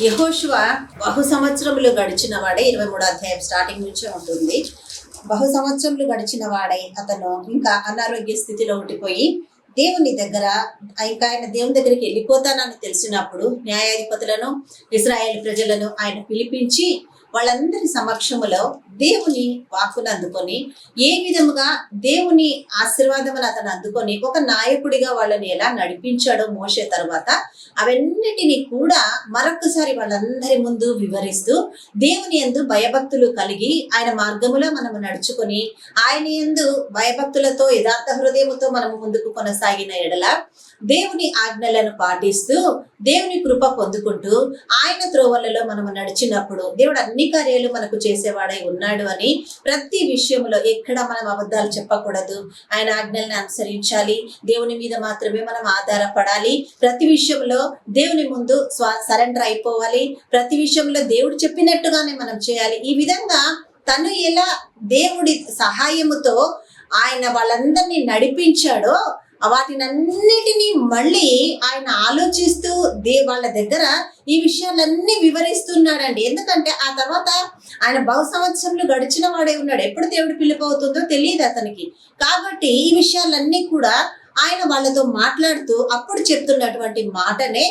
యెహోషువ బహు సంవత్సరములు గడిచిన వాడే 23వ అధ్యాయం స్టార్టింగ్ నుంచే ఉంటుంది. బహు సంవత్సరములు గడిచిన వాడై అతను ఇంకా అనారోగ్య స్థితిలో ఉండిపోయి దేవుని దగ్గర ఇంకా ఆయన దేవుని దగ్గరికి వెళ్ళిపోతానని తెలిసినప్పుడు న్యాయాధిపతులను ఇశ్రాయేలు ప్రజలను ఆయన పిలిపించి వాళ్ళందరి సమక్షములో దేవుని వాక్కును అందుకొని ఏ విధముగా దేవుని ఆశీర్వాదములు అతను అందుకొని ఒక నాయకుడిగా వాళ్ళని ఎలా నడిపించాడో మోషే తర్వాత అవన్నిటినీ కూడా మరొకసారి వాళ్ళందరి ముందు వివరిస్తూ దేవుని యందు భయభక్తులు కలిగి ఆయన మార్గములో మనము నడుచుకొని ఆయన యందు భయభక్తులతో యథార్థ హృదయముతో మనము ముందుకు కొనసాగిన ఎడల దేవుని ఆజ్ఞలను పాటిస్తూ దేవుని కృప పొందుకుంటూ ఆయన త్రోవలలో మనము నడిచినప్పుడు దేవుడు అన్ని కార్యాలు మనకు చేసేవాడై ఉన్నాడు అని ప్రతి విషయంలో ఎక్కడ మనం అబద్ధాలు చెప్పకూడదు. ఆయన ఆజ్ఞల్ని అనుసరించాలి. దేవుని మీద మాత్రమే మనం ఆధారపడాలి. ప్రతి విషయంలో దేవుని ముందు సరెండర్ అయిపోవాలి. ప్రతి విషయంలో దేవుడు చెప్పినట్టుగానే మనం చేయాలి. ఈ విధంగా తను ఎలా దేవుడి సహాయముతో ఆయన వాళ్ళందరినీ నడిపించాడో వాటినన్నిటినీ మళ్ళీ ఆయన ఆలోచిస్తూ వాళ్ళ దగ్గర ఈ విషయాలన్నీ వివరిస్తున్నాడండి. ఎందుకంటే ఆ తర్వాత ఆయన బహు సంవత్సరంలో గడిచిన వాడే ఉన్నాడు. ఎప్పుడు దేవుడు పిలుపు అవుతుందో తెలియదు అతనికి. కాబట్టి ఈ విషయాలన్నీ కూడా ఆయన వాళ్ళతో మాట్లాడుతూ అప్పుడు చెప్తున్నటువంటి మాటనే